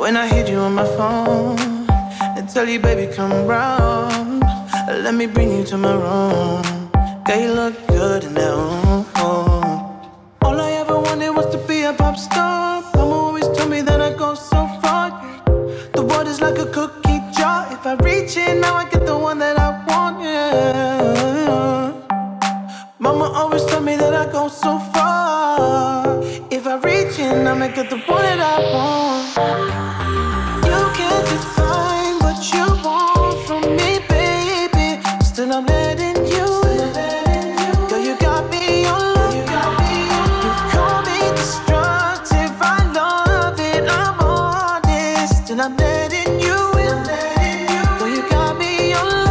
When I hit you on my phone and tell you, baby, come round, let me bring you to my room. Girl, you look good in that room. All I ever wanted was to be a pop star. Mama always told me that I go so far. The world is like a cookie jar. If I reach in, now I get the one that I want, yeah. Mama always told me that I go so far. If I reach in, I'ma get the one that I want. You can't define what you want from me, baby. Still I'm letting you in. Girl, you got me on love. You call me destructive, I love it, I'm honest. And I'm letting you in. Girl, you got me on love.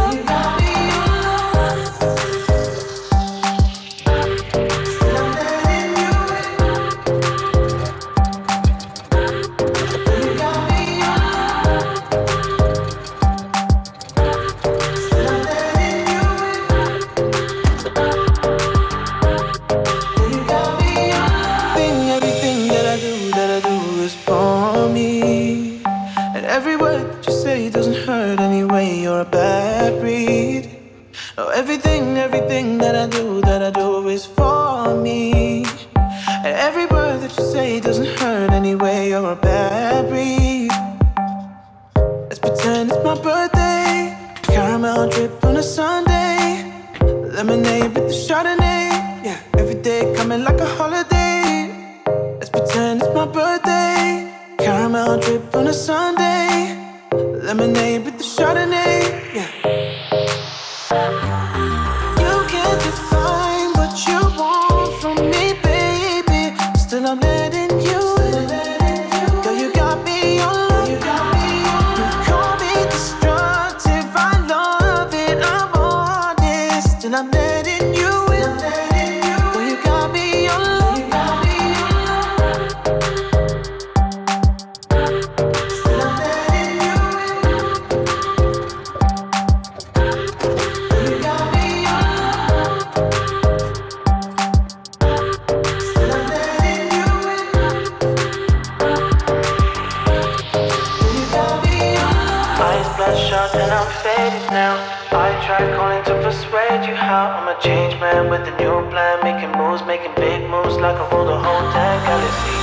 Every word that you say doesn't hurt anyway. You're a bad breed. No, everything that I do is for me. And every word that you say doesn't hurt anyway. You're a bad breed. Let's pretend it's my birthday. Caramel drip on a Sunday. Lemonade with the Chardonnay. Yeah, every day coming like a holiday. Let's pretend it's my birthday. Caramel drip on a Sunday. Lemonade with the Chardonnay, yeah. You can't define what you want from me, baby. Still I'm letting you in. Girl, you got me on love. You call me destructive, I love it, I'm honest. And I'm letting you in. Girl, you got me on love. And I'm faded now. I tried calling to persuade you how I'm a changed man with a new plan. Making moves, making big moves like I rule the whole damn galaxy.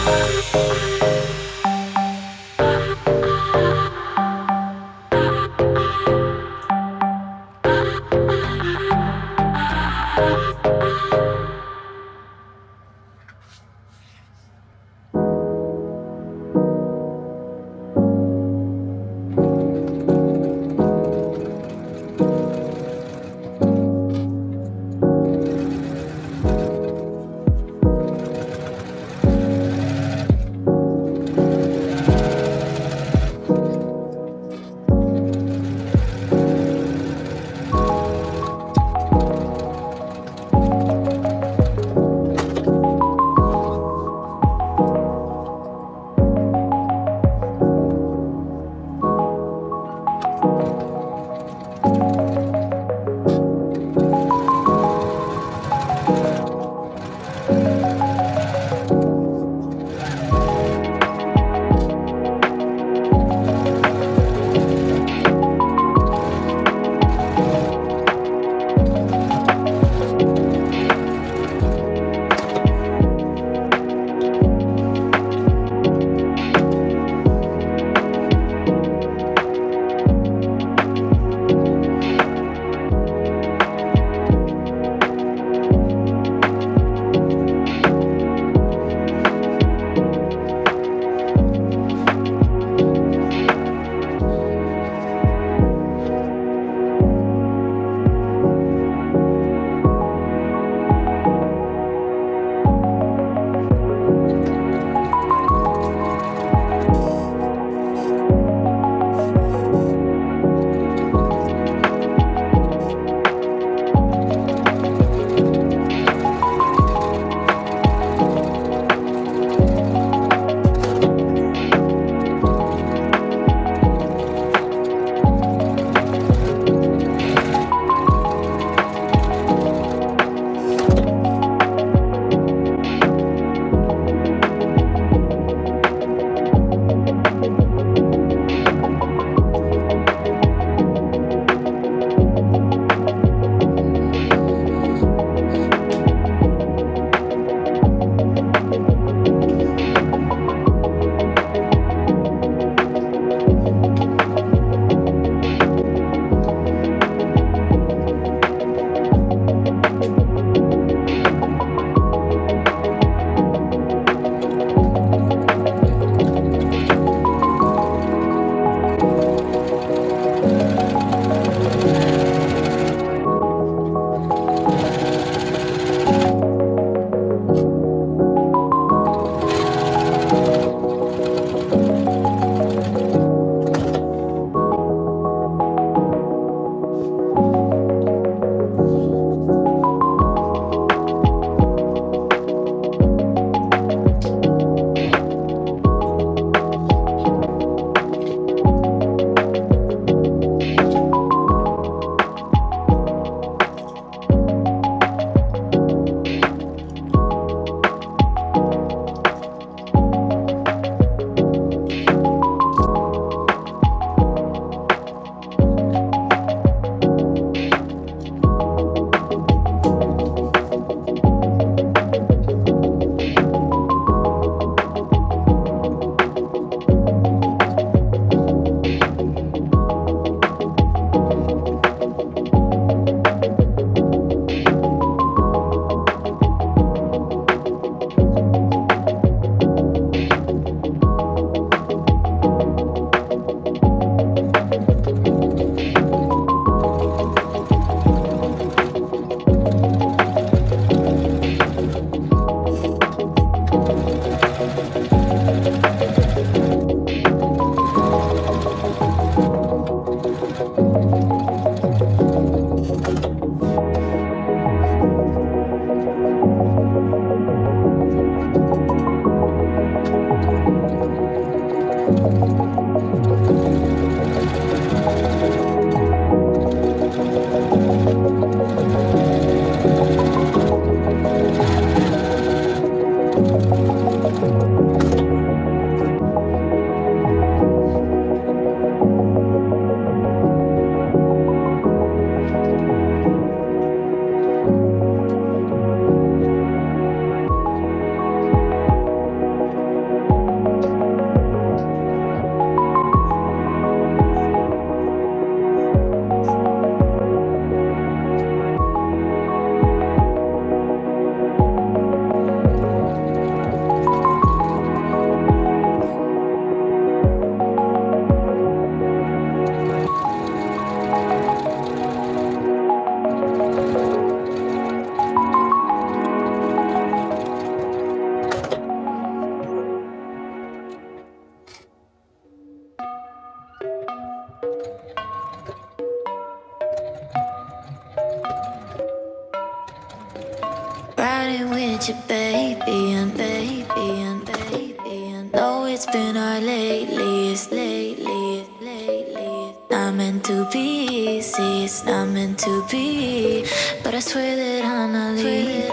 with you, baby, and baby, and baby, and though it's been hard lately, it's lately, it's lately. It's not meant to be easy, it's not meant to be. But I swear that I'm not leaving.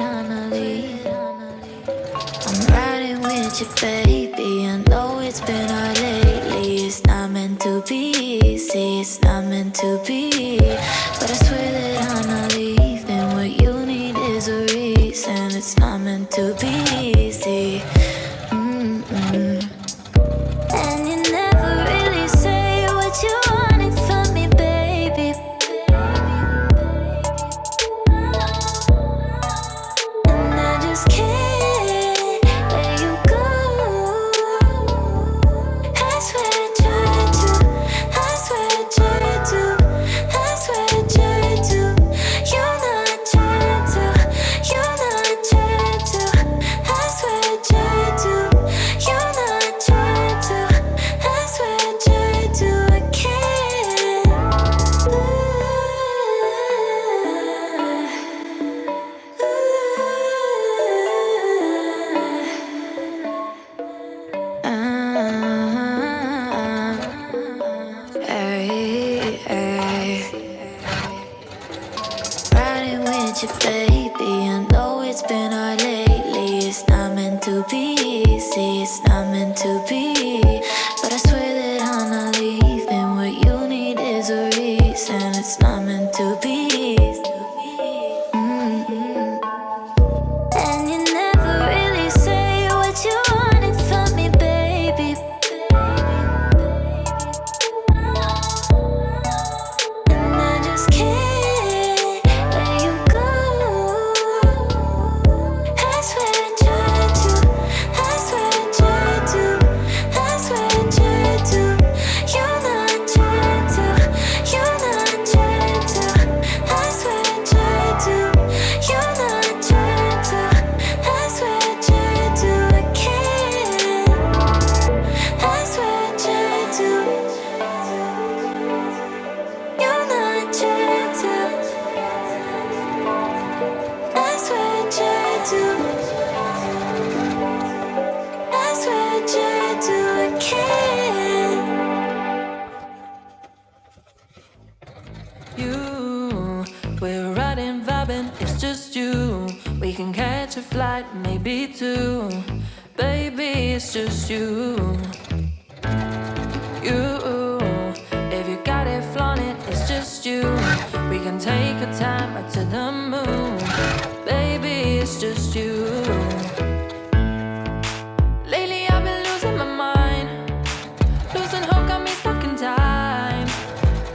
I'm riding with you, baby, and though it's been hard lately, it's not meant to be easy, it's not meant to be. But I swear that I'm not leaving. What you need is a reason. It's not meant to be easy. And you never really say what you wanted from me, baby. And I just can't let you go. I swear I tried to. I swear I tried to. I swear I tried to. You know I tried to. You know I tried to. I swear I tried to. You know I tried to. I swear I tried to. I can't. Riding with you, baby. I know it's been hard lately. It's not meant to be easy. It's not meant to be. But I swear that I'm not leaving. What you need is a reason. It's not meant to be easy. And you never really say what you wanted from me, baby. And I just can't let you go. I swear I tried to. I swear I tried to. I swear I tried to. You know I tried to. You know I tried to. I swear I tried to. You know I tried to. I swear I tried to. I can't. I swear I tried to. You know I tried to. I swear I tried to. I swear I tried to. I can't. You, we're riding, vibing, it's just you. We can catch a flight, maybe two. Baby, it's just you. You, if you got it, flaunt it, it's just you. We can take a time right to the moon. Baby, it's just you. Lately I've been losing my mind. Losing hope got me stuck in time.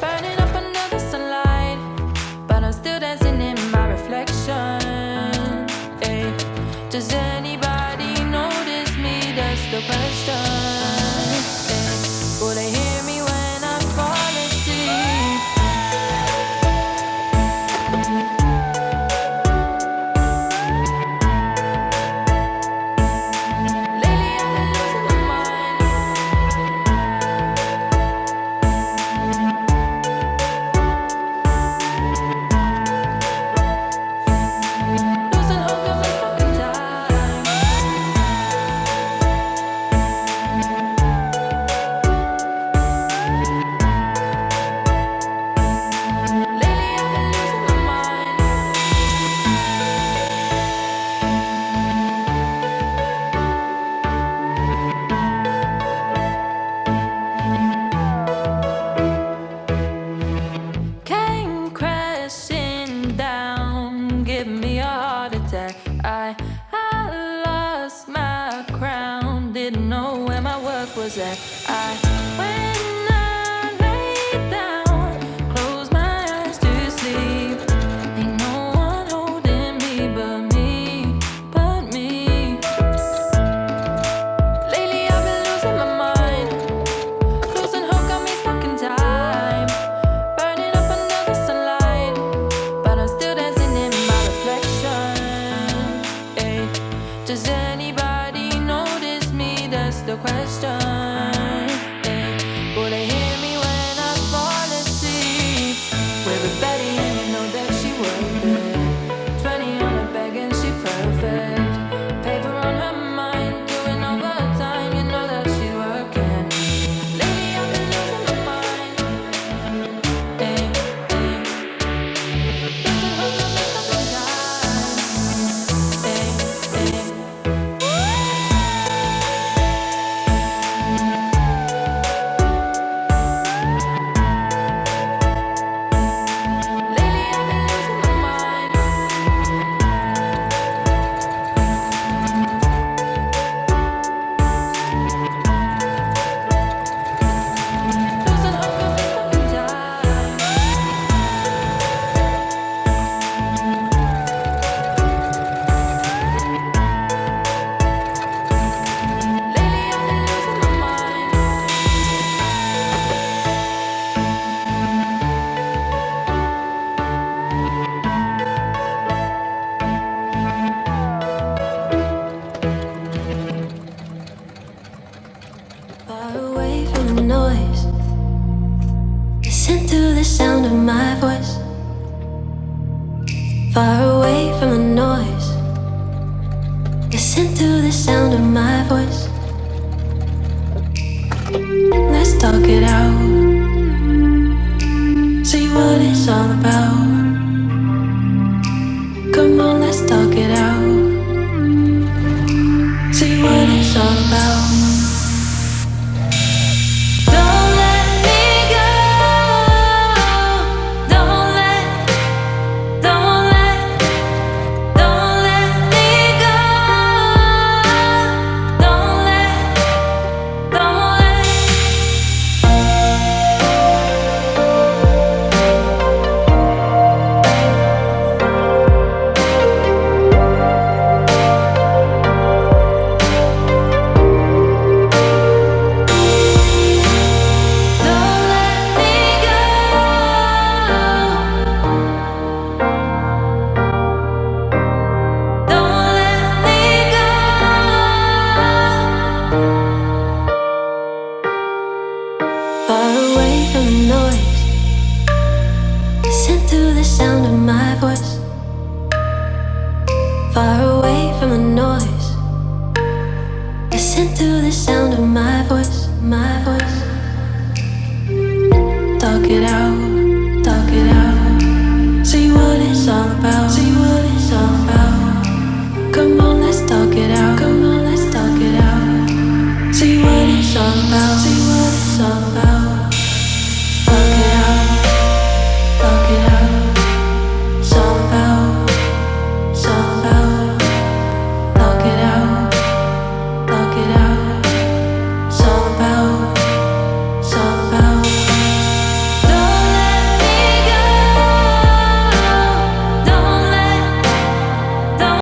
Burning up under the sunlight, but I'm still dancing in my reflection. Ay, does anybody notice me? That's the question. Ay, will they hear me when I fall asleep? Lately I've been losing my mind. Losing hope got me stuck in time. Lately I've been losing my mind. Came crashing down, give me a heart attack. I lost my crown, didn't know where my worth was at. When I lay down, close my eyes to sleep. Ain't no one holding me but me, but me. Lately I've been losing my mind. Losing hope got me stuck in time. Burning up under the sunlight, but I'm still dancing in my reflection. Ay, does anybody notice me? That's the question. Ay, far away from the noise. Listen to the sound of my voice. Let's talk it out. See what it's all about. Come on, let's talk it out. See what it's all about. Far away from the noise. Listen to the sound of my voice, my voice. Talk it out, talk it out. See what it's all about.